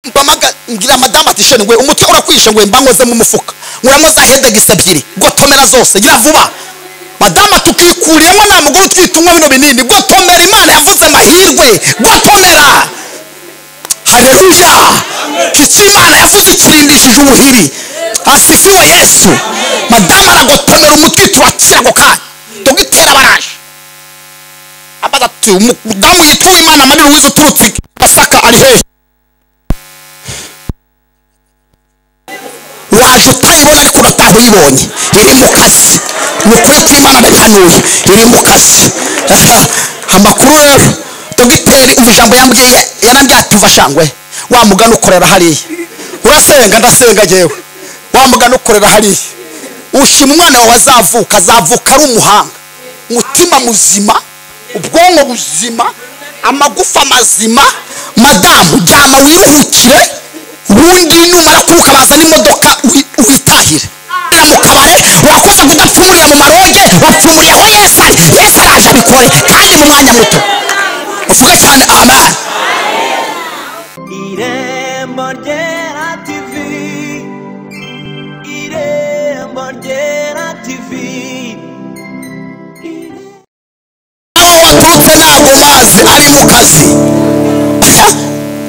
mpamaga ngira madama ati shene ngwe umutwe urakwishe ngwe mbangoze mu mufuka nguramoza hede gisebyiri gotomera zose gira vuba madama tukikuriyemo na muguru twitumwe bino binini gotomera Imana yavuze mahirwe gotomera. Haleluya. Kici Imana yavuze ikirindishije ubuhiri. Asifiwe Yesu. Madama aragotomera umutwe turakira go kandi tugitera baraje abadatu umudamu yituye Imana maniro wizo turutse Pasaka ari hehe waje utayibona ariko urataha uyibonye iri mu kazi nukuri kw'Imana ndabihanuye iri mu kazi. Amakuru rero dogiteri ubujambo yambwiye yarambye atuva shangwe wa mugano ukorera hariya urasenga ndasenga jewe wa mugano ukorera hariya ushima umwana wawe azavuka ari umuhanga mutima muzima ubwonko buzima amagufa mazima. Madamu jama wiruhukire ubundi numara kukabaza n'imodoka uhitahire mu kabare wakoze kudapfumurira mu maroge wapfumuriye aho Yesu araje abikore kandi mu mwanya muto uvuge cyane amen. Irembo Ryera TV, Irembo Ryera TV. Waturutse ntabwo mazi ari mu kazi.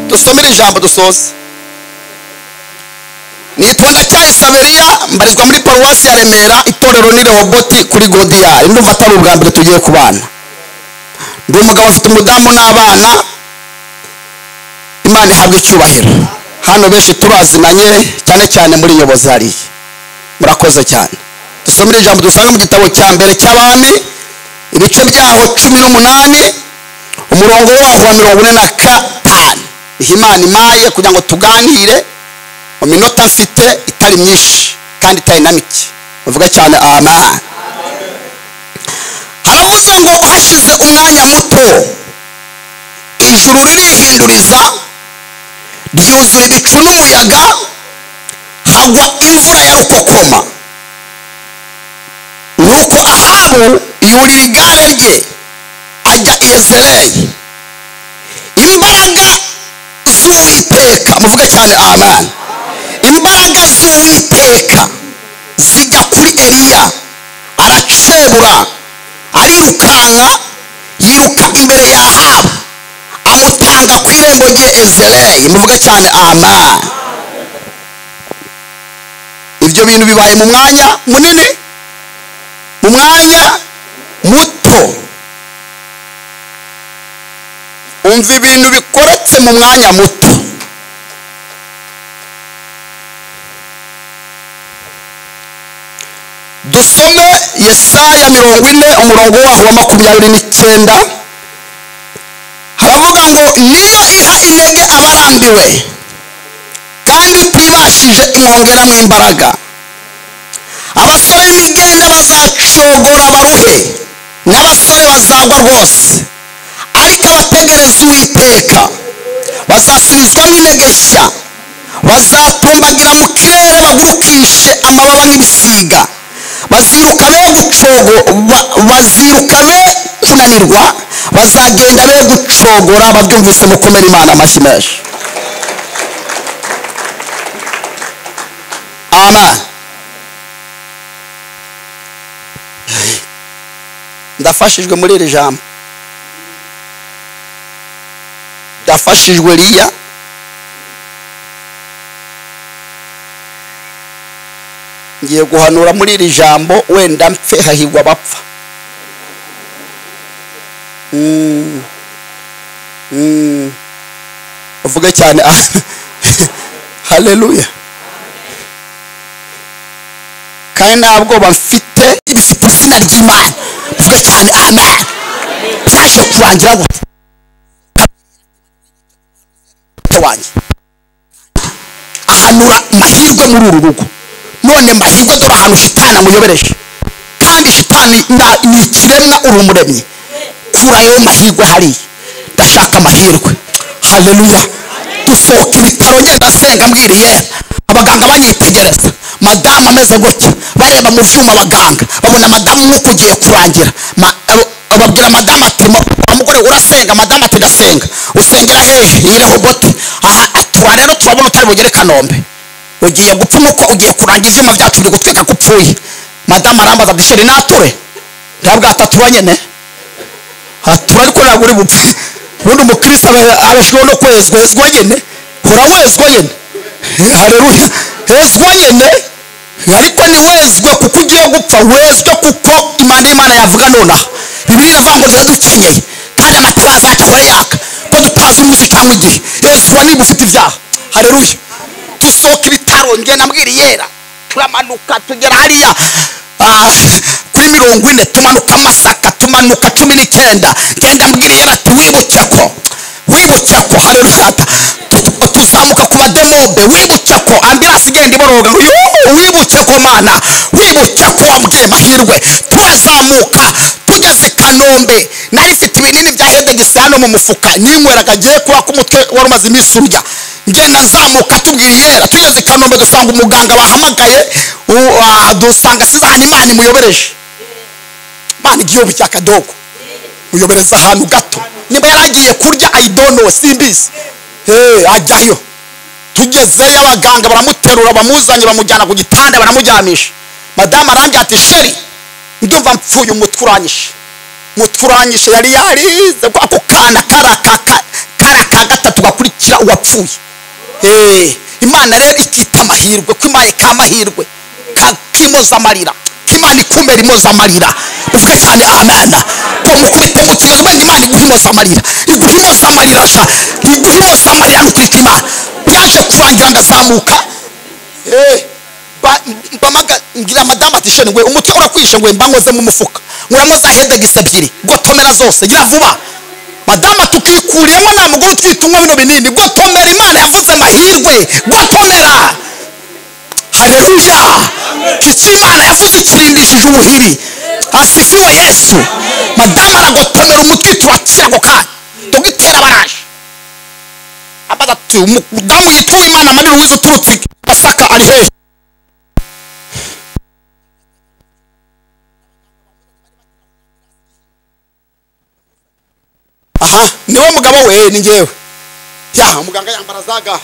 Dusomere ijambo dusoze. Nitwa Ndacyayisaberiya mbarizwa muri paruwasi ya Remera itorero ni Rehoboti kuri Godiya. Ndumva atari ubwa mbere tugiye kubana. Ndi umugabo afite umudamu n'abana. Imana ihabwe icyubahiro. Hano benshi turazimanye cyane cyane muri Nyobozi hariya. Murakoze cyane. Dusomere ijambo dusanga mu gitabo cya mbere cy'Abami ibice byaho 18 umurongo waho wa 45. Imana imaye kugira ngo tuganire mu minota mfite itari myinshi kandi itari na mike. Uvuga cyane amen. Haravuze ngo hashize umwanya muto ijuru ririhinduriza ryuzuye ibicu n'umuyaga hagwa imvura ya rukokoma. Nuko Ahabu yurira igare rye ajya i Yezereli. Imbaraga z'Uwiteka muvuge cyane amen. Imbaraga z'Uwiteka zijya kuri Eliya aracebura arirukanka yiruka imbere ya Ahabu amutanga ku irembo rye Yezereli. Muvuge cyane amen. Ibyo bintu bibaye mu mwanya munini mu mwanya muto. Umva ibintu bikoretse mu mwanya muto. Dusome Yesaya 40 umurongo waho wa 29. Haravuga ngo niyo iha intege abarambiwe kandi utibashije imwongeramo imbaraga. Abasore b'imigenda bazacogora baruhe n'abasore bazagwa rwose, ariko abategereza Uwiteka bazasubizwamo intege nshya. Bazatumbagira mu kirere bagurukishe amababa nk'ibisiga. Baziruka be kunanirwa, bazagenda be gucogora. Babyumvise mukomera Imana amashyi menshi. Amen. Ndafashijwe muri iri jambo. Ndafashijwe riya ngiye guhanura muri iri jambo wenda mpfe hahigwa bapfa. Uvuge cyane haleluya. Kandi ntabwo bafite ibifite izina ry'Imana. Uvuge cyane amen. Byaje kurangira gute wanjye ahanura mahirwe muri uru rugo. None mahirwe dore ahantu shitani amuyobereje, kandi shitani ni ikiremwa uri umuremyi. Kurayo mahirwe hariya. Ndashaka amahirwe. Haleluya. Dusohoka ibitaro ngenda senga mbwiriye abaganga banyitegereza. Madamu ameze gutya bareba mu vyuma abaganga babona madamu nk'uko ugiye kurangira. Ababwira madamu ati umugore urasenga. Madamu ati ndasenga. Usengera hehe? Iyi Rehoboti. Aha ati tuba rero turabona utari bugere Kanombe ugiye gupfumuka ugiye kurangira ivyuma byacu biri gutwika kupfuye madamu arambaza disheri nature ndabwa atatu nyene hatura ariko ntabwo uri bupfe ubundi umukristo abashobora no kwezwa nyene kurawezwa nyene haleluya hezwa nyene ariko ni wezwe kuko ugiye gupfa wezwe kuko imana yavuga nonaha Bibiliya iravuga ngo ziradukenyeye kandi amatabaza yacu ahora yaka ko dutazi umunsi cyangwa igihe hezwa niba ufite ibyaha haleluya dusohoka ibitaro nge nambwiriye yera turamanuka tugera hariya kuri 40 tumanuka Masaka tumanuka 19 ngenda mbwiriye ati wibuke ko haleluya tuzamuka ku bademobe wibuke ko ambulance igenda iboroga wibuke ko mana wibuke ko wambwiye mahirwe turazamuka tugeze Kanombe nari mfite ibinini bya hedegisi hano mu mufuka ninyweraga agiye kuba ku mutwe wari umaze iminsi urya ngenda nzamuka tubwiriye tugeze Kanombe dusanga umuganga bahamagaye dusanga sizana Imana imuyobereje Imana igihugu cya Kadogo muyobereza ahantu gato niba yaragiye kurya I don't know simbizi ajyayo tugezeyo abaganga baramuterura bamuzanye bamujyana ku gitanda baramujyamisha madamu arambye ati sheri ndumva mpfuye umutfuranyishe yari yarize ako kana karaka gatatu gakurikira uwapfuye Imana rero itita amahirwe ko Imana ikamahirwe kimoza amarira Imana ikumera imoza amarira uvuga cyane amen ko mukubite mu kibazo ngo Imana iguhimoza amarira sha iguhimoza amarira nukwita Imana byaje kurangira ndazamuka bamaga ngira madamu ati shene ngwe umutwe urakwishe ngwe mbangoze mu mufuka nguramoza hedegisi 2 gotomera zose gira vuba madamu tukikuriyemo na muguru twitumwa bino binini gotomera Imana yavuze mahirwe gotomera haleluya Imana yavuze ikirindishije ubuhiri asifiwe Yesu madamu aragotomera umutwe turakira ngo kandi dogitera baraje abaza ati umudamu yitwa Imana Marie Louise uturutse Masaka ari he niwe mugabo we ni ngewe muganga yambara zaga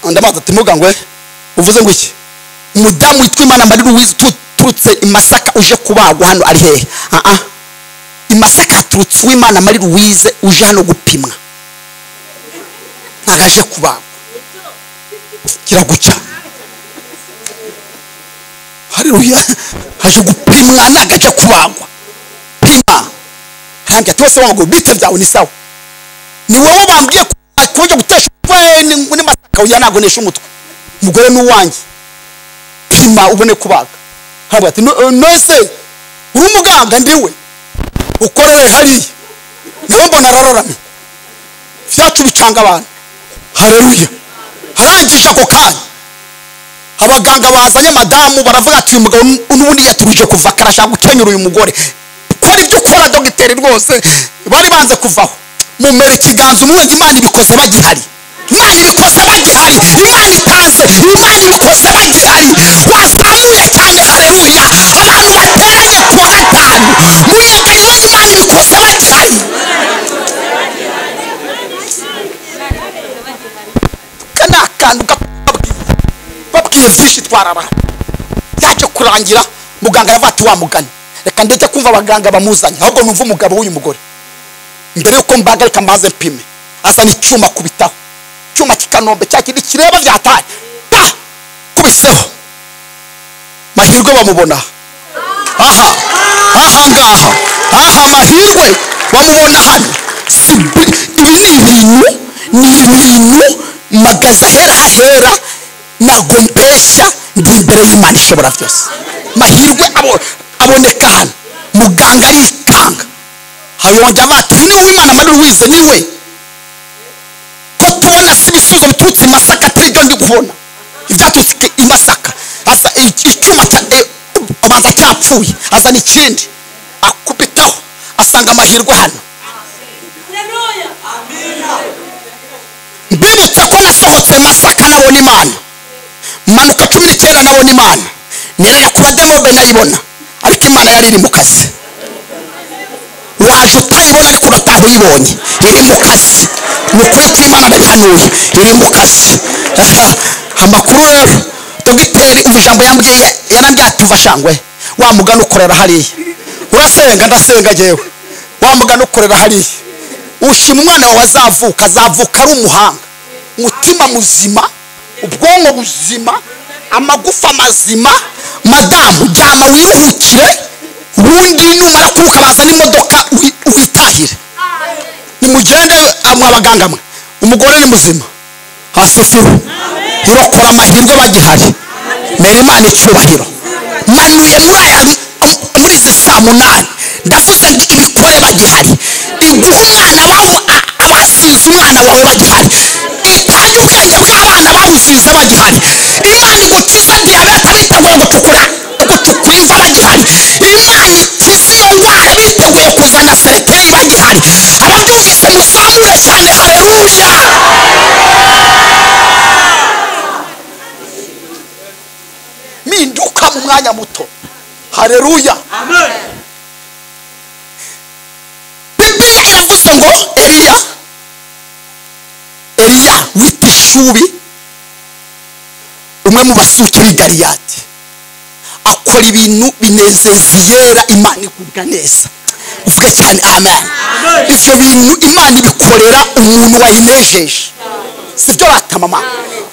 ndamaza ati mugangwe uvuze ngo iki umudamu witwa Imana Marie Louise turutse i Masaka uje kubagwa hano ari he i Masaka turutse Imana Marie Louise uje hano gupimwa nagaje kubagwa kiraguca haleluya haje gupimwa nagaje kubagwa pima hange twese wango bite byawe ni sawa ni wowe bambwiye kuje gutesha ni Masaka uya nagonesha umutwe umugore n'uwanjye pima ubone kubaga habwa ati nose uri umuganga ndiwe ukorere hari niwe mbona rarorame byacu bicanga abantu haleluya harangije ako kanya abaganga bazanye madamu baravuga ati uyu mugabo n'ubundi yaturuje kuva karashaka gukenyura uyu mugore kora ibyo ukora dogiteri rwose bari banze kuvaho mumere ikiganza umwezi Imana ibikoze bagihari Imana ibikoze bagihari Imana itaze Imana ibikoze bagihari wazamuye cyane haleluya abantu bateranye ku wa gatanu muyegereye Imana ibikoze bagihari kana kantu babwiye byinshi twarara yaje kurangira muganga yavati wa mugani reka ndetse kumva abaganga bamuzanye ahubwo numva umugabo w'uyu mugore mbere yuko mbagarika maze mpime azana icyuma kubitaho cyuma kikanombe cyakindi kireba byataye kubiseho mahirwe bamubona ngaha mahirwe bamubona hano ibi ni ibintu magaza hera nago mpesha ndi imbere y'Imana ishobora byose mahirwe aboneka hano muganga arikanga hayonja bati niwe Imana Marie Louise niwe ko tubona sibisuzo biturutse i Masaka atari ndi kubona ibyatutse i Masaka asa icyuma abanza cyapfuye azana ikindi akubitaho asanga amahirwe hano haleluya amina mbibutse ko nasohotse Masaka nabona Imana manuka 19 nabona Imana nerera ku bademobe nayibona ariko Imana yari iri mu kazi uraje utayibona ariko urataha uyibonye iri mu kazi ni ukuri kw'Imana ndabihanuye iri mu kazi amakuru rero dogiteri ijambo yambwiye yarambwiye ati umva shangwe wa mugana ukorera hariya urasenga ndasenga jewe wa mugana ukorera hariya ushima umwana wawe azavuka ari umuhanga umutima muzima ubwonko buzima amagufa mazima madamu jyama wiruhukire ubundi numara kuruka baza n'imodoka uhitahire nimugende abaganga mwe umugore ni muzima hasifiwe irokora amahirwe bagihari mera Imana icyubahiro manuye muri izi saa munani ndavuze ngo ibikore bagihari iguha umwana wawe abasize umwana wawe bagihari itanga ubwenge bw'abana bawusize bagihari Imana igukiza diyabete biteguye gucukura imva bagihari Imana ikiza iyo ndwara biteguye kuzana sereteri bagihari ababyumvise muzamure cyane haleluya minduka mu mwanya muto haleluya amen Bibiliya iravuze ngo Eliya w'itishubi umwe mu basuki b'i Galiyadi akora ibintu binezeza yera Imana igubwa neza uvuge cyane amen ivyo bintu Imana ibikorera umuntu wayinejeje sibyo batamama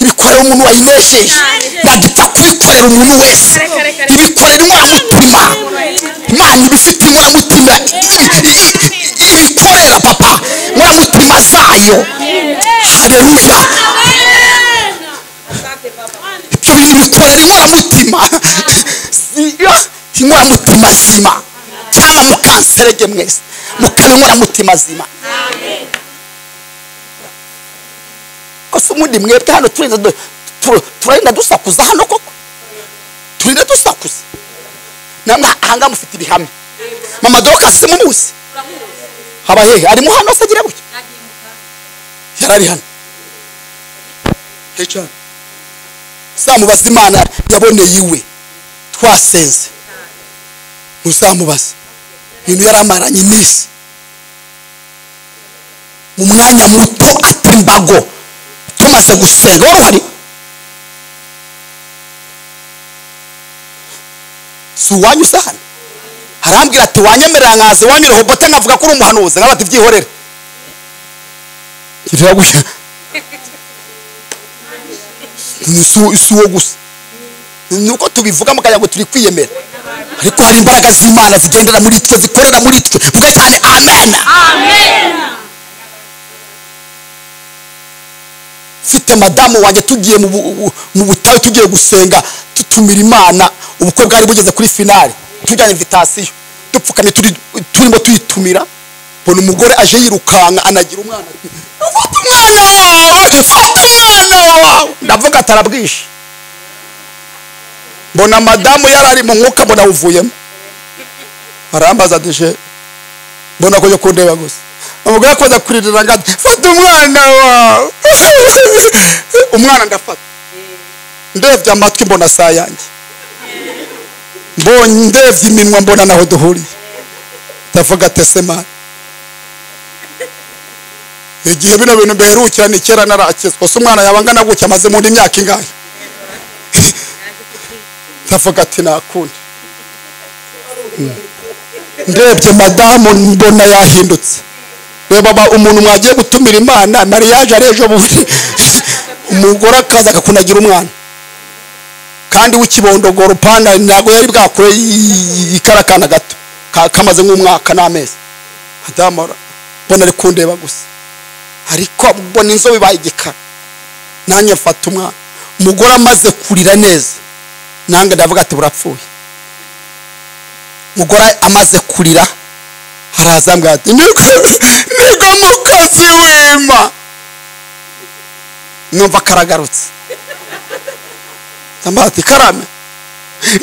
ibikorera umuntu wayinejeje nagipfa kubikorera umuntu wese ibikorera inkoramutima Imana ibifite inkoramutima ibikorera papa inkoramutima zayo haleluya ibyo bintu bikorera inkoramutima inkoramutima zima cyangwa mukanserege mwese mukaba inkoramutima zima kose umundi mwebwe hano turenda dusakuza hano koko turenda dusakuza namwe ahanga mufite ibihamya mama Dorcas mumuzi haba hehe arimo hano se agira buke yarari hano hecha samubaza Imana yaboneye iwe twasenze muzamubaza ibintu yaramaranye iminsi mu mwanya muto atimbago tumaze gusenga wari suwanyu sana harambwira ati wanyemerera nkaze wanyure hobote nkavuga ko uri umuhanuzi nkabati byihorere kirira gusha suwo gusa nuko tubivuga mukaya ngo turi kwiyemera ariko hari imbaraga z'Imana zigendera muri twe zikorera muri twe vuga cyane amen amen fite madamu wanjye tugiye mu butayu tugiye gusenga tutumira Imana ubukwe bwari bugeze kuri finale tujyanye invitation dupfukamye turimo tuyitumira bona umugore aje yirukanka anagira umwana fata umwana wawe ndavuga atarabwishe mbona madamu yarari mu mwuka mbona uvuyemo arambaza dije mbona ko kundeba gusa umugore akoza kuririra ngati fata umwana wawe umwana ndafata ndevye amatwi mbona saa yanjye mbonye ndevye iminwa mbona naho duhuriye ndavuga tesemana igihe bino bintu mberukira ni kera narakizwa so umwana yabangana gucya amaze mu myaka ingahe ndavuga ati nakundi ndebye madamu mbona yahindutse reba umuntu mwagiye gutumira Imana mariage arejo bundi umugore akaza akakunagira umwana kandi w'ikibondogoro panda ntago yari bwakure ikarakana gato kamaze nk'umwaka n'amezi adamara mbona ari kundeba gusa ariko mbona inzo bibaye igikara nanye mfata umwana umugore amaze kurira neza nange ndavuga ati burapfuye umugore amaze kurira harazambwa ati niko mukazi wema numva karagarutse tambati karame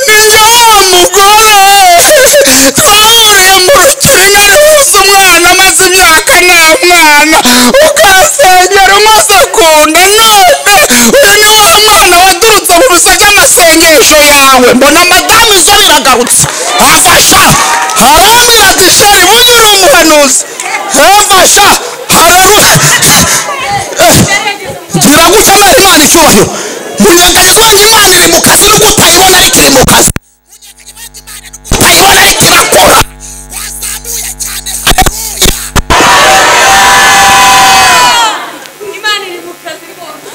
ninjye wa mugore twahuriye mu rukinga ruhuza umwana amaze imyaka nta mwana ukasengera umaze kunda none uyu ni wa mwana waturutse mu biza by'amasengesho yawe mbona madamu izo riragarutse afasha harambwira ati sheri bundi uri nuzi mfasha haleluya gira gutya mera Imana icyubahiro munyeganyezi wanjye Imana iri mu kazi nubwo utayibona ariko iri mu kazi utayibona ariko irakora wazamuye cyane haleluya Imana iri mu kazi rwose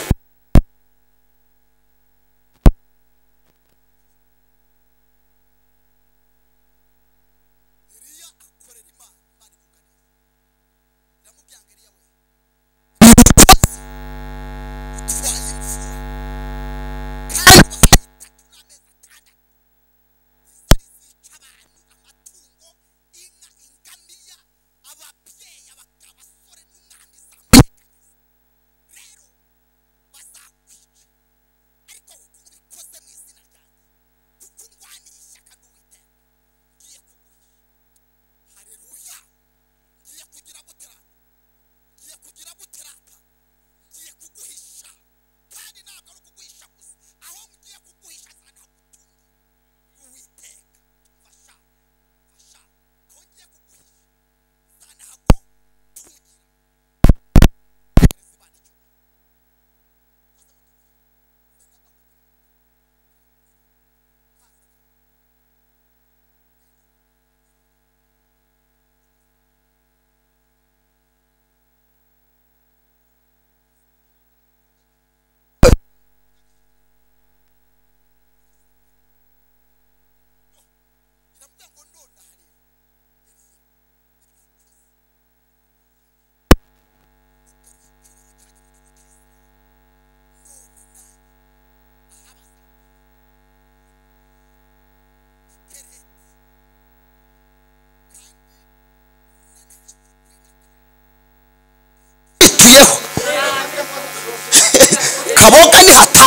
kaboga ni hata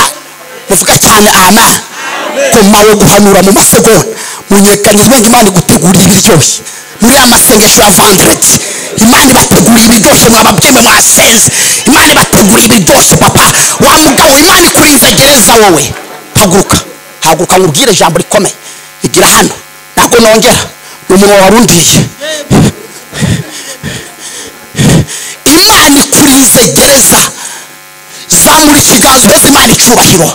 muvuga cyane amen kumawe guhanura mu masegonda munyeganyezi wanjye Imana igutegurira ibiryoshye muri amasengesho ya vendredi Imana ibategurira ibiryoshye mwababwime mwasenze Imana ibategurira ibiryoshye papa wa mugabo Imana ikurinze gereza wowe haguruka nkubwire ijambo rikomeye igira hano ntabwo nongera umuntu warundiye Imana ikurinze gereza zamura ikiganza uheze Imana icyubahiro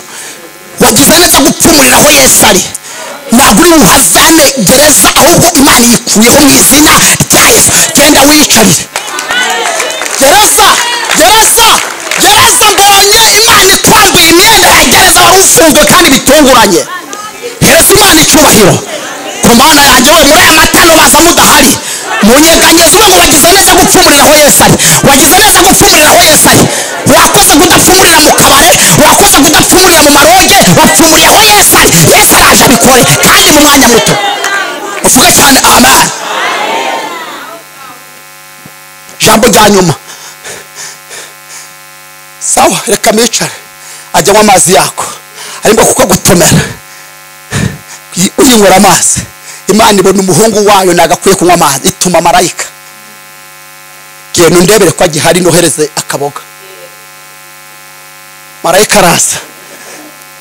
wagize neza gupfumurira aho Yesu ari ntabwo uri buhavane gereza ahubwo Imana yikuyeho mu izina rya Yesu genda wiyicarire gereza mbonye Imana ikwambuye imyenda ya gereza wari ufunzwe kandi bitunguranye hereza Imana icyubahiro ku mana yanjye we muri aya matano baza mudahari munyeganyezi we ngo wagize neza gupfumurira aho Yesu ari wagize neza gupfumurira aho Yesu ari wakoze kudapfumurira mu kabare wakoze kudapfumurira mu maroge wapfumuriye aho Yesu ari Yesu araje abikore kandi mu mwanya muto uvuge cyane amen jambo rya nyuma sawa reka micare ajyamo amazi yako ariko kuko gutomera uyinywera amazi Imana ibona umuhungu wayo nagakwiye kunywa amazi ituma marayika genda undebere ko agihari nohereze akaboga marayika arasa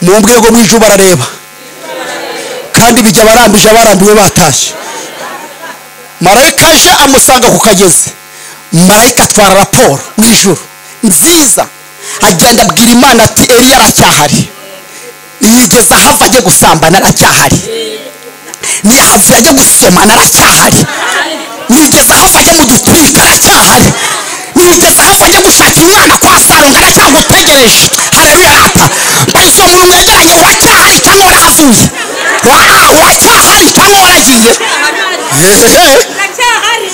mu bwego bw'ijuru barareba kandi bijya barambiwe batashye marayika aje amusanga ku kagezi marayika atwara raporo mu ijuru nziza agenda abwira Imana ati Eliya aracyahari yigeze ahava ajye gusambana aracyahari ntiyahavuye ajye gusomana aracyahari nigeze ahava ajye mu dutwika aracyahari nigeze ahava ajye gushaka umwana kwa Saronga aracyagutegereje haleluya rata mbese umuntu mwegeranye uracyahari cyangwa warahavuye uracyahari cyangwa waragiye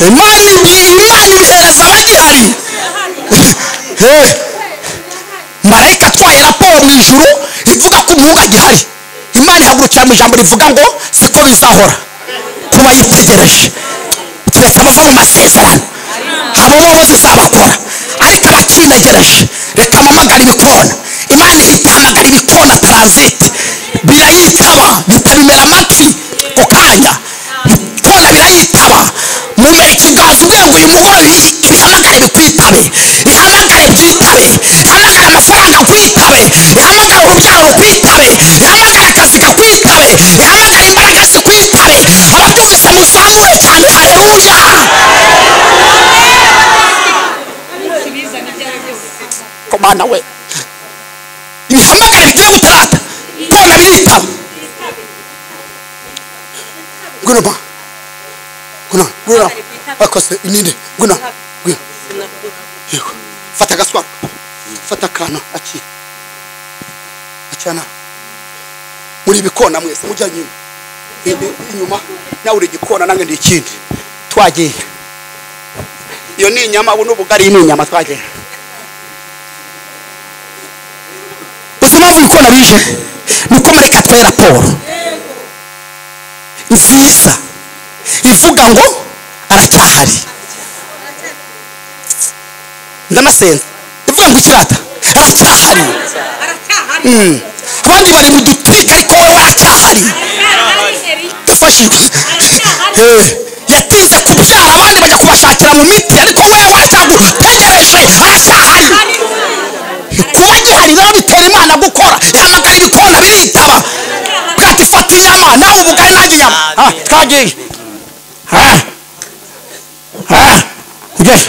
Imana ibihereza abagihari marayika atwaye raporo mu ijuru ivuga ko umuhungu agihari Imana ihagurukira mu ijambo rivuga ngo siko bizahora kuba yitegereje keretse abava mu masezerano abo bo zizabakora ariko abakinegereje reka mpamagara ibikona Imana ihita ihamagara ibikona taransite birayitaba bitabimera amatwi ku kanya ibikona birayitaba mumere ikiganza ubwira ngo uyu mugoroba ibihamagare bikwitabe ihamagare byitabe ihamagare amafaranga kwitabe ihamagare urubyaro kwitabe ihamagare akazi kakwitabe ihamagare imbaraga zikwitabe abatumvise muzamure cyane haleluya mana we ibihamagara bigiye gutarata kona biritaba ngwino akose ininde ngwino yego fata gaswa fata kana acana muri bikona mwese mujyanye inyuma nawe uri gikona nange ndi ikindi twagiye iyo ni inyama ubu n'ubugari ni inyama twagiye uzima bikona bije nuko mareka twaye raporo nziza ivuga ngo aracyahari ndanasenze ivuga ngo ikirata aracyahari abandi bari mu dutwika ariko wowe aracyahari yafashijwe yatinze kubyara abandi bajya kubashakira mu miti ariko wowe aracyagutegereje aracyahari kuba gihari rero bitera imana gukora ihamagara ibikona biritaba bwati fata inyama nawe ubugari nanjye inyama twagiye ugeze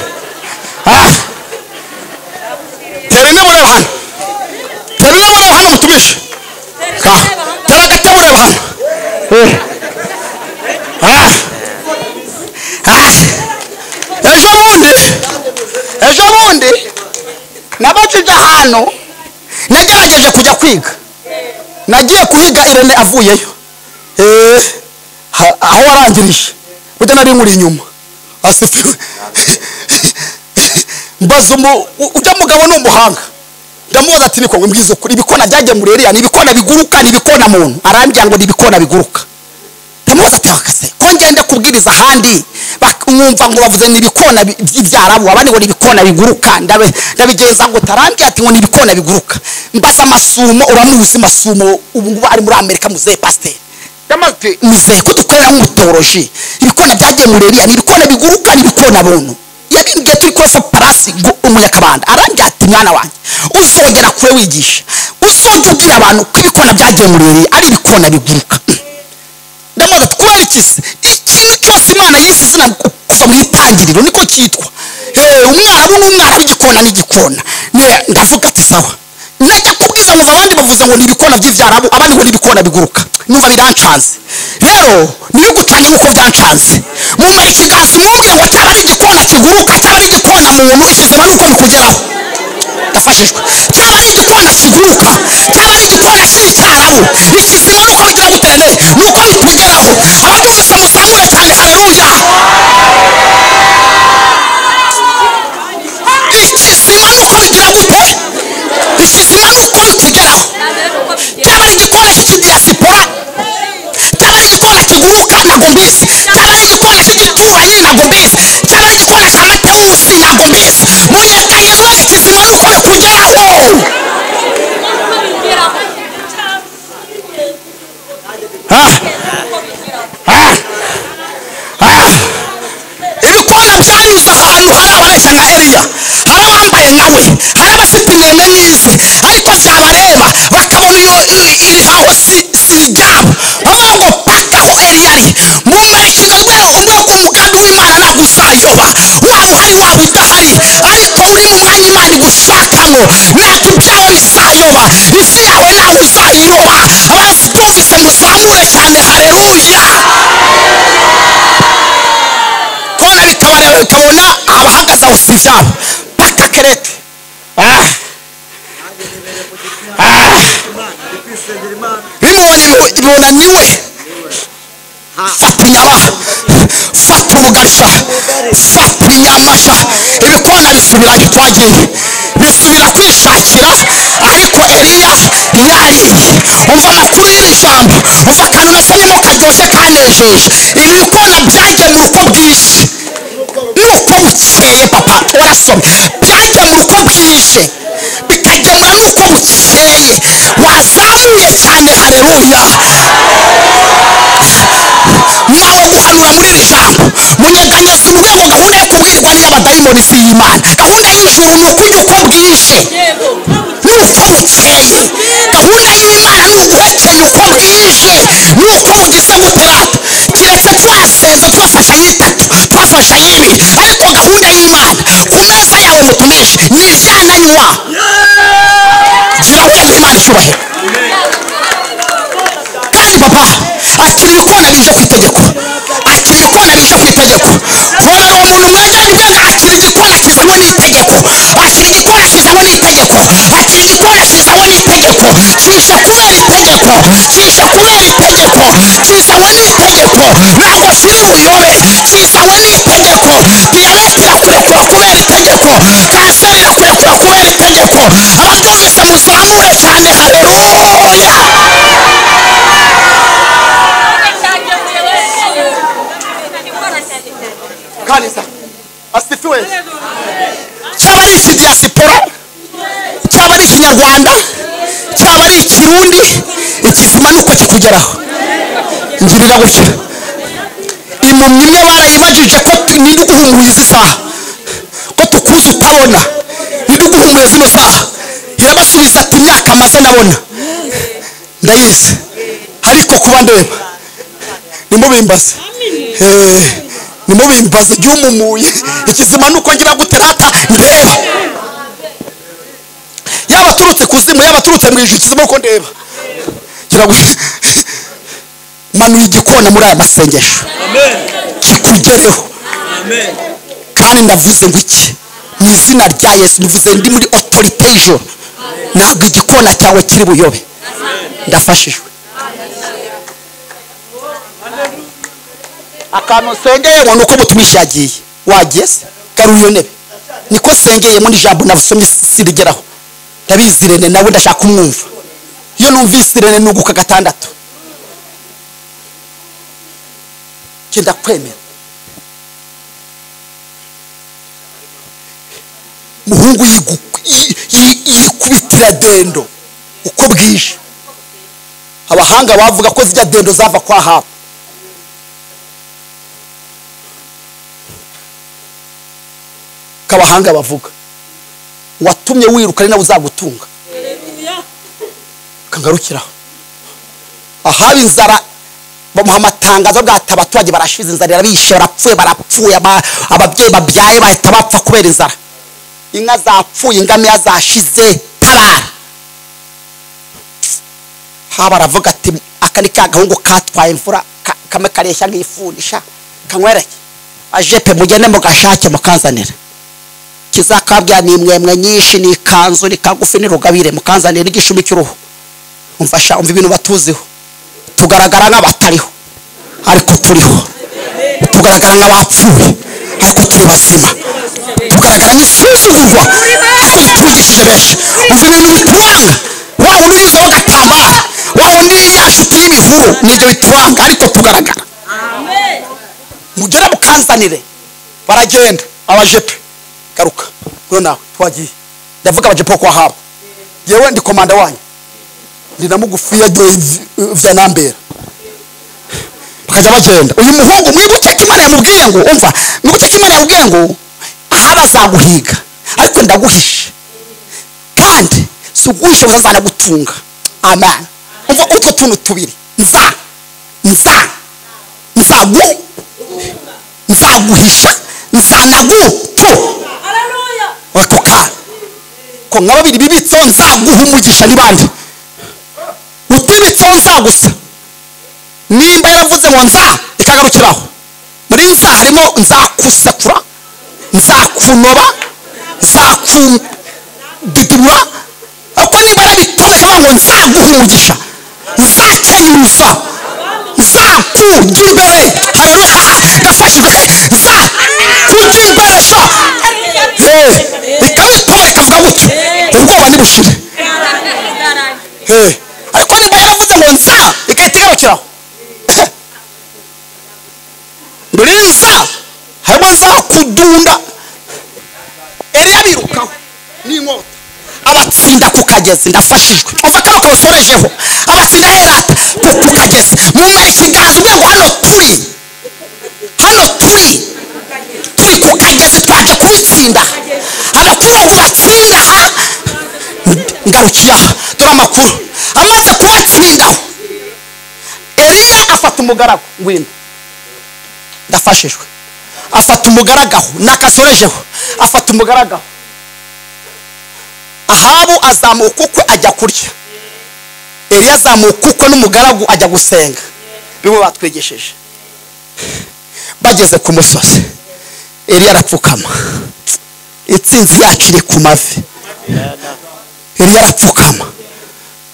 tera intebe ureba hano tera intebe ureba hano mutumishe tera agatebe ureba hano ejo bundi nabajije ahantu nagerageje kujya kwiga nagiye kuhiga Irene avuyeyo aho warangirije burya nari muri inyuma asifiwe mbaza ujya mugabo ni umuhanga ndamubaza ati niko mbwiza ukuri ibikona byagemuriye Eliya ni ibikona biguruka ni ibikona muntu arambya ngo ni ibikona biguruka ndamubaza ati wakase ko ngenda kubwiriza ahandi mwumva ngo bavuze ni ibikona by'Ibyarabu abandi ngo ni ibikona biguruka ndabigenza ngo tarambya ati ngo ni ibikona biguruka mbaza Masumo uramuzi Masumo ubu ari muri Amerika muze pasteur yamaze muze kudukorera nk'utoroji ibikona byagemuriye Eliya ni ibikona biguruka ni ibikona buntu yagiye turi kosa parasi umunyakabanda arambya ati mwana wanjye usogera kure wigisha usoje ubwira abantu ko ibikona byagemuriye Eliya ari ibikona biguruka ndamubaza twari kise ikintu cyose Imana yise izina kuva mu itangiriro niko cyitwa umwarabu n'umwarabu igikona n'igikona ndavuga ati sawa najya kubwiza ngo abandi bavuze ngo ni ibikona by'Ibyarabu abandi ngo ni ibikona biguruka numva birancanze rero niyo gutangira uko byancanze mu ikiganza mumbwire ngo cyaba ari igikona kiguruka cyaba ari igikona muntu ikizima nuko bikugeraho yafashijwe cyaba ari igikona kiguruka cyaba ari igikona cy'Icyarabu ikizima nuko bigira gutendere nuko bitugeraho ababyumvise muzamure cyane haleluya ikizima nuko bigira gute ikizima nuko bitugeraho cyaba ari igikona cy'Idiyasipora cyaba ari igikona kiguruka ntabwo mbizi cyaba ari igikona cy'igituranyi ntabwo mbizi cyaba ari igikona cy'amatewusi ntabwo mbizi munyeganyezwa ikizima nuko bikugeraho ibikona byanyuze ahantu hari abareshya nka Eliya hari abambaye nawe hari abafite imyenda n'ijwi ariko byabareba bakabona iyo iri aho si iryabo bavuga ngo pakaho Eliya ari mumurikire urwego umugambi w'Imana ntabwo uzayoba waba uhari waba udahari ariko uri mu mwanya Imana igushakamo ntabwo ibyawe bizayoba isi yawe ntabwo uzayiroba ababyumvise muzamure cyane haleluya kona bikabareba bikabona abahagaze aho si ibyabo paka kerete bimubonye bibona niwe fata inyama fata ubugarisha fata inyamasha ibikona bisubirayo twagiye bisubira kwishakira ariko Eliya yariye umva amakuru y'iri jambo umva akantu nasomyemo karyoshye kanejeje ibi bikona byagemura uko bwije nuko bukeye papa warasomye byagemura uko bwije bikagemura nuko bukeye wazamuye cyane haleluya mwawe guhanura muri iri jambo munyeganyeze mu rwego gahunda yo kubwirwa n'iy'abadayimoni si y'Imana gahunda y'ijuru ni ukujya uko bwije nuko bukeye gahunda y'Imana ni uguhekenya uko bwije nuko bugize guterata kiretse twasenze twafashe ay'itatu twafashe ay'ibiri ariko gahunda y'Imana ku meza yawe mutumishe ni ibyananywa icyubahiro kandi papa akira ibikona bije ku itegeko akira ibikona bije ku itegeko hora uwo muntu mwajyanye ubwenge akira igikona kizanwa n'itegeko akira igikona kizanwa n'itegeko akira igikona kizanwa n'itegeko kisha kubera itegeko kisha kubera itegeko kizanwa n'itegeko ntabwo kiri buyobe kizanwa n'itegeko diyabete irakurekura kubera itegeko kanseri irakurekura kubera itegeko ababyumvise muzamure cyane haleluya kanisa asifiwe cyaba ari ikidiyasipora cyaba ari ikinyarwanda cyaba ari ikirundi ikizima nuko kikugeraho ngirira gukira impumyi imwe barayibajije ko ninde uguhumuriza izi saha ko tukuzi utabona ninde uguhumuriza zino saha irabasubiza ati imyaka maze ndabona ndayizi ariko kuba ndeba nimubimbaze nimubimbaze ry'umumuye ikizima nuko ngira gute rata ndeba yaba turutse kuzimu yaba turutse mu ijuru ikizima uko ndeba ngira gute manuye igikona muri aya masengesho kikugereho kandi ndavuze ngo iki mu izina rya Yesu nivuze ndi muri autorité y'ijoro ntabwo igikona cyawe kiri buyobe ndafashijwe akantu sengeye ngo nuko mutumishi yagiye wagiye se garuye ntebe niko sengeye muri jambo navusomye sirigeraho ndabizirene nawe ndashaka umwumva iyo numvise irene nuguka gatandatu kenda kwemera muhungu yikubitira dendo uko bwije abahanga bavuga ko zijya dendo zava kwa haba kabahanga bavuga watumye wiruka ari nawe uzagutunga kangarukiraho ahaba inzara bamuha amatangazo bwata abaturage barashize inzara irabishe barapfuye ababyeyi babyaye bahita bapfa kubera inzara inka zapfuye ingamiya zashize tabara haba aravuga ati aka ni kagahungu katwaye imvura kamwe kareshya nk'ifundisha kanywereke ajepe mugende mugashake mukanzanira kizakabya ni mwemwe nyinshi ni kanzu ni kagufi ni rugabire mukanzanira n'igishumi cy'uruhu umfasha umva ibintu batuziho tugaragara nk'abatariho ariko turiho tugaragara nk'abapfuye ariko turi bazima tugaragara nk'isuzugurwa ariko twigishije benshi umva ibintu bituranga wa wundi urizo w'agatambara wa wundi yashuti y'ibihuru nibyo bituranga ariko tugaragara mugere mukanzanire baragenda abajepe garuka ngo nawe twagiye ndavuga abajepe kwa haba yewe ndi komanda wanyu ndi namugufiya vya nambera bakaja bagenda uyu muhungu mwibuke kimana yamubwiye ngo umva mwibuke kimana yamubwiye ngo ahaba zaguhiga ariko ndaguhisha kandi suguhisha uzazana gutunga amen umva utwo tuntu tubiri nzaguhisha nzanagutu haleluya wakoka ko nk'ababiri bibitso nzaguha umugisha nibandi utibitso nzagusa nimba yavuze ngo ikagarukiraho muri nza harimo nzakusekura nzakunoba nzakudidura uko nimba yarabitoje ngo nzaguha umugisha nzakenyurusa nzakujya imbere haleluya ndafashijwe nzakujya imbere sha ikabitora ikavuga gutyo ubwoba nibushire ariko nimba yaravuze ngo igahita igarukiraho muri nza harimo nzakudunda Eliya birukaho n'inkota abatsinda ku kagezi ndafashijwe umva kano kasorejeho abatsinda herata ku kagezi mumere ikiganza ubwo hano turi ku kagezi twaje kubitsinda amakuru ngo batsinda ngarukiye aha dore amakuru amaze kubatsindaho Eliya afata umugaragu ngwino ndafashijwe afata umugaragaho nakasorejeho afata umugaragaho Ahabu azamuka ukwe ajya kurya Eliya azamuka ukwe n'umugaragu ajya gusenga bimwe batwigisheje. Bageze ku musozi Eliya arapfukama, itsinzi yacu iri ku mavi. Eliya arapfukama,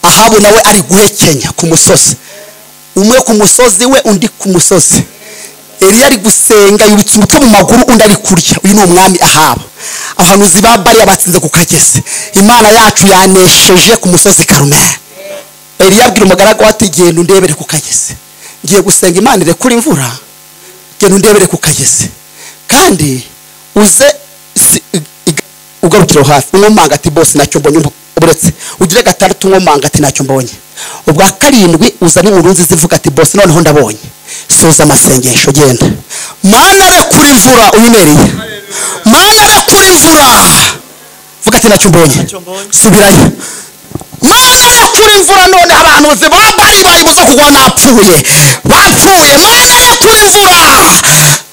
Ahabu nawe ari guhekenya ku musozi, umwe ku musozi we undi ku musozi. Eliya ari gusenga yubitse umutwe mu maguru, undi ari kurya. Uyu ni umwami Ahabu. Abahanuzi ba Baliya batsinze ku Kagezi. Imana yacu yanesheje ku musozi Karumeli. Eliya abwira umugaragu ati genda undebere ku Kagezi, ngiye gusenga Imana irekura imvura, genda undebere ku Kagezi kandi uze ugarukira hafi. Umwomanga ati boss nacyo mbonye, uburetse ugire gatandatu umwomanga ati nacyo mbonye. Ubwa karindwi uzane urunzi zivuga ati boss noneho ndabonye. Soza amasengesho genda. Mana rekura imvura. Uyu ni Eliya. Mana rekura imvura. Vuga ati nacyo mbonye. Subirayo. Mana rekura imvura. None abahanuzi ba Bali bari buze kugwa napfuye, bapfuye. Mana rekura imvura.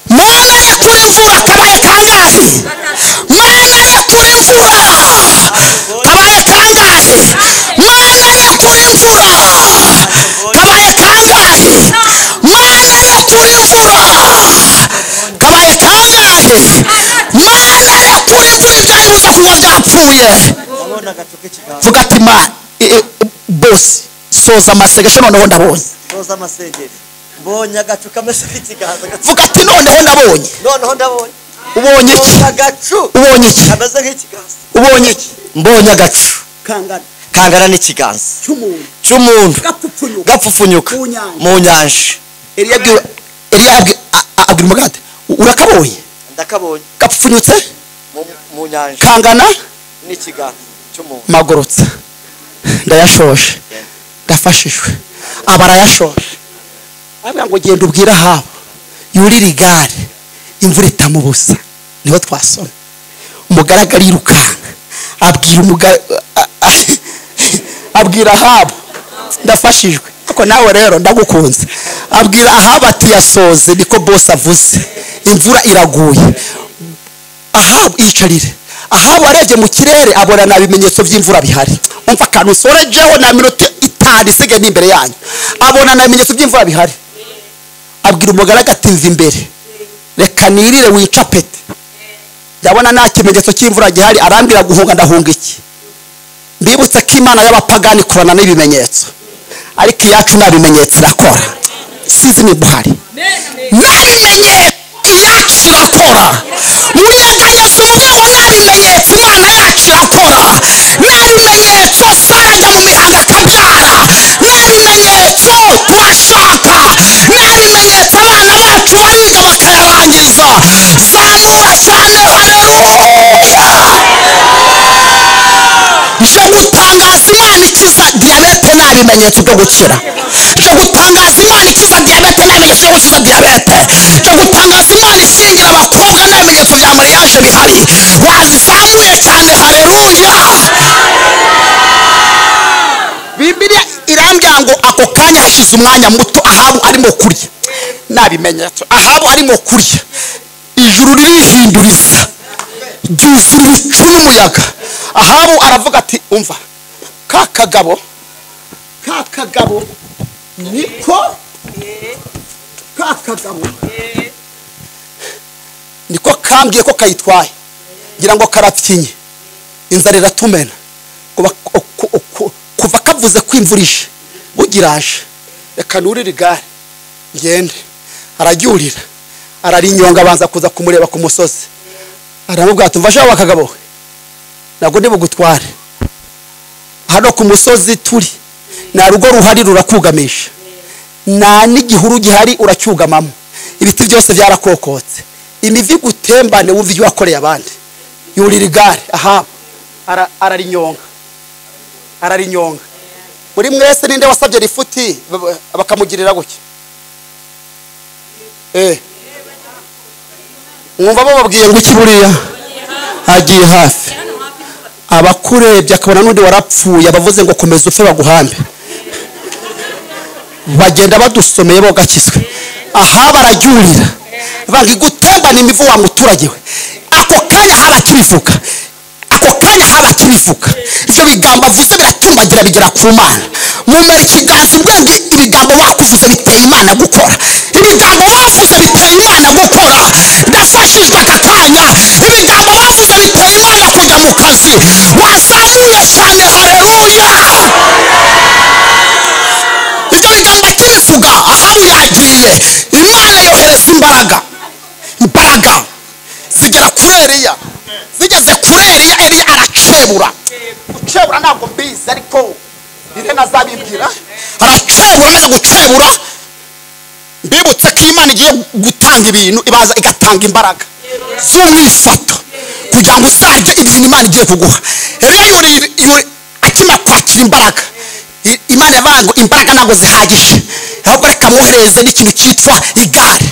Mana rekura imvura. Kabaye kangahe? Mana rekura imvura. Kabaye kangahe? Mana rekura imvura. Kabaye kangahe? Mana rekura imvura. Kabaye kangahe? Mana rekura imvura. Ibyari buze kugwa byapfuye. Vuga ati ma boss soza amasengesho noneho ndabonye. Soza amasengesho. Mbonye agacu kameze nk'ikiganza. Vuga ati noneho ndabonye. Noneho ndabonye. Ubonye iki? Agacu. Ubonye iki? Kameze nk'ikiganza. Ubonye iki? Mbonye agacu. Kangana n'ikiganza. Cy'umuntu. Gapfupfunyuka mu nyanja. Eliya abwira umugaragu urakabonye? Ndakabonye. Gapfupfunyutse mu nyanja. Kangana n'ikiganza cy'umuntu. Magorotsa ndayashoshe, ndafashijwe. Abarayashoshe abwira ngo genda ubwira Ahabu yurira igare imvura itamubusa. Niho twasoma umugaragu ariruka abwira Ahabu ndafashijwe. Ariko nawe rero ndagukunze. Abwira Ahabu ati yasoze niko boss avuze, imvura iraguye. Ahabu yicarire. Ahabu arebye mu kirere abona na bimenyetso by'imvura bihari. Umva kantu sorejeho na minota 5 isigaye n'imbere yanyu, abona na bimenyetso by'imvura bihari. Abwira umugaragu ati mva imbere, reka nirire wica pete. Yabona nta kimenyetso cy'imvura gihari, arambira guhunga. Ndahunga iki? Mbibutse ko Imana y'abapagani kurana n'ibimenyetso, ariko iyacu nta bimenyetso irakora. Sizi ni buhari nta bimenyetso iyacu irakora. Munyeganyeza umugongo, nta bimenyetso Imana yacu irakora. Nta bimenyetso Saraga mu mihango akabyara, nta bimenyetso turashaka, nta bimenyetso abana bacu bariga bakayarangiza. Zamura cyane haleluya. Je gutangaza Imana ikiza diyabete nta bimenyetso byo gukira. Je gutangaza Imana ikiza diyabete nta bimenyetso byo gukiza diyabete. Je gutangaza Imana ishingira abakobwa nta bimenyetso bya mariage bihari. Wazamuye cyane haleluya. Bibiliya irambwira ngo ako kanya hashize umwanya muto Ahabu arimo kurya, nta bimenyetso. Ahabu arimo kurya, ijuru ririhinduriza, ryuzura ibicu n'umuyaga. Ahabu aravuga ati umva kakagabo niko kakagabo niko kambwiye ko kayitwaye, ngira ngo karapfinye, inzara iratumena. Kuva kavuze ko imvura ije bugiraje, reka nurire igare ngende. Araryurira ararinyonga, abanza kuza kumureba ku musozi. Aramubwira ati mfasha wakagabo, ntabwo ndi bugutware. Hano ku musozi turi nta rugo ruhari rurakugamisha, nta n'igihuru gihari uracyugamamo, ibiti byose byarakokotse, imivi gutembane wumva ibyo wakoreye abandi. Yurira igare Ahabu ararinyonga. Muri mwese ninde wasabye rifuti bakamugirira gutya? Mwumva bababwiye ngo iki buriya agiye hafi. Abakurebye akabona n'undi warapfuye, abavuze ngo komeza upfe baguhambe, bagenda badusomeye bo gakizwe. Ahabu araryurira banga gutembana imivu wa muturage we. Ako kanya Ahabu akibivuga, ako kanya Ahabu akibivuga, ibyo bigambo avuze biratumbagira bigera ku Mana. mumera ikiganza ubwenge ibigambo bakuvuze biteye Imana gukora ibigambo bavuze biteye Imana gukora ndafashijwe aka kanya ibigambo bavuze biteye Imana kujya mu kazi wazamuye cyane haleluya ibyo bigambo akibivuga Ahabu yagiye Imana yohereza imbaraga zigera kuri Eliya zigeze kuri Eliya aracebura gucebura ntabwo mbizi ariko Irene azabibwira aracebura amaze gucebura mbibutse ko Imana igiye gutanga ibintu ibaza igatanga imbaraga z'umwifato kugira ngo uzarye ibintu Imana igiye kuguha Eliya yuri akima kwakira imbaraga Imana yavuga ngo imbaraga ntabwo zihagije ahubwo reka mwohereze n'ikintu cyitwa igare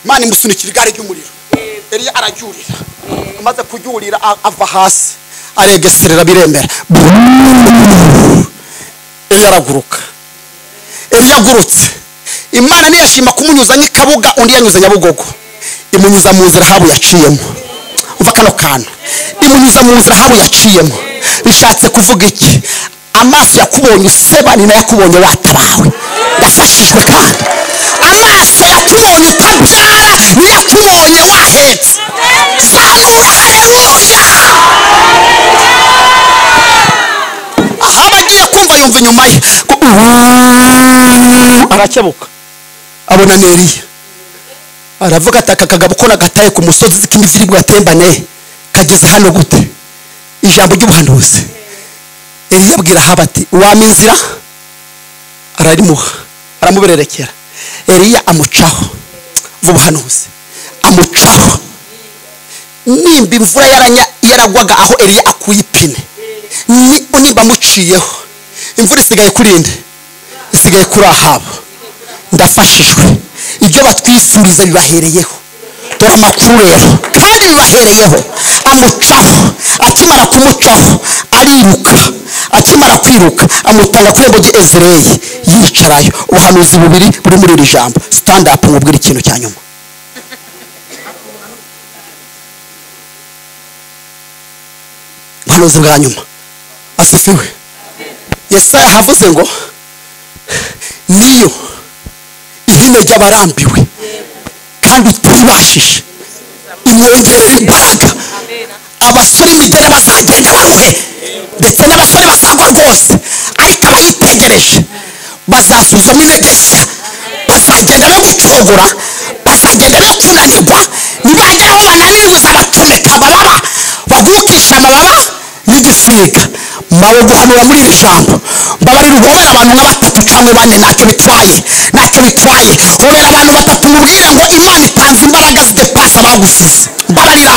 Imana imusunikira igare ry'umuriro Eliya araryurira amaze kuryurira ava hasi aregeserera biremera Eliya araguruka Eliya agurutse Imana niyashima kumunyuza n'ikabuga undi yanyuze Nyabugogo imunyuza mu nzira Ahabu yaciyemo umva kano kantu imunyuza mu nzira Ahabu yaciyemo bishatse kuvuga iki amaso yakubonye useba ni nayo yakubonye watabawe ndafashijwe kandi amaso yakubonye utabyara ni yakubonye wahetse zamura haleluya Ahabu agiye kumva yumva inyuma ye arakebuka abona Eliya aravuga ati aka kagabo ko nagataye ku musozi z'ikimiziri bwatembane kageze hano gute ijambo ry'ubuhanuzi Eliya abwira Ahabu ati wama inzira ararimuha aramubererekera Eliya amucaho vubuhanuzi amucaho nimba imvura yaragwaga aho Eliya akuye ipine nimba muciyeho imvura isigaye kurinde isigaye kuri Ahabu ndafashijwe ibyo batwifuriza bibahereyeho dore amakuru rero kandi bibahereyeho amucaho akimara kumucaho ariruka akimara kwiruka amutanga ku irembo ry'Ezreyi yicarayo ubuhanuzi bubiri buri muri iri jambo stand up mubwira ikintu cya nyuma ubuhanuzi bwa nyuma asifiwe Yesaya havuze ngo niyo ihene ry'abarambiwe kandi utibashije imwongerera imbaraga abasore imigera bazagenda baruhe ndetse n'abasore basagwa rwose ariko abayitegereje bazasuzamo intege nshya bazagenda no gucogora bazagenda no kunanirwa nibagera aho bananirwa uzabatomeka amababa bagukisha amababa y'igisiga mawe guhanura muri iri jambo mbabarira uhobera abantu nka batatu cyangwa bane ntacyo bitwaye hobera abantu batatu mubwire ngo Imana itanze imbaraga zidepasa bagusize mbabarira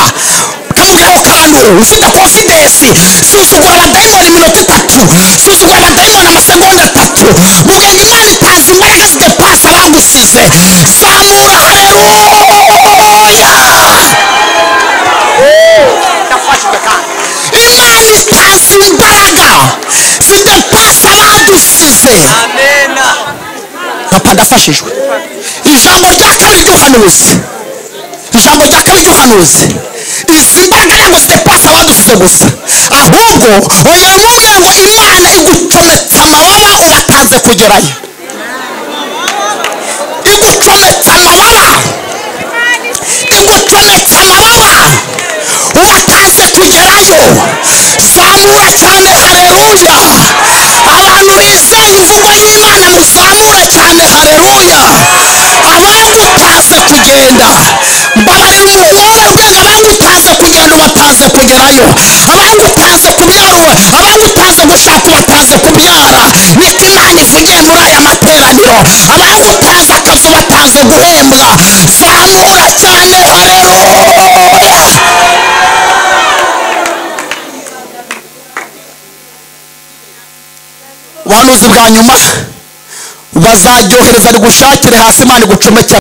kamubwiraho kandi ufite confidence suzugura abadayimoni iminota 3 suzugura abadayimoni amasegonda 3 mubwire ngo Imana itanze imbaraga zidepasa bagusize zamura haleluya ndafashijwe kandi Imana itanze imbaraga zidepasa badusize amena papa ndafashijwe ijambo rya kabiri ry'ubuhanuzi izi mbaraga ntabwo zidepasa badusize gusa ahubwo ongera umubwire ngo Imana igucometse amababa uwatanze kugerayo igucometse amababa uwatanze kugerayo zamura cyane haleluya abantu bizeye imvugo y'Imana muzamure cyane haleluya abagutaze kugenda mbabarira umuntu wowe ubwenge abagutaze kugenda ubataze kugerayo abagutaze kubyara abagutaze gushaka ubataze kubyara niko Imana ivugiye muri aya materaniro abagutaze akazi ubataze guhembwa zamura cyane haleluya ubuhanuzi bwa nyuma bazaryohereza rigushakire hasi Imana igucomeke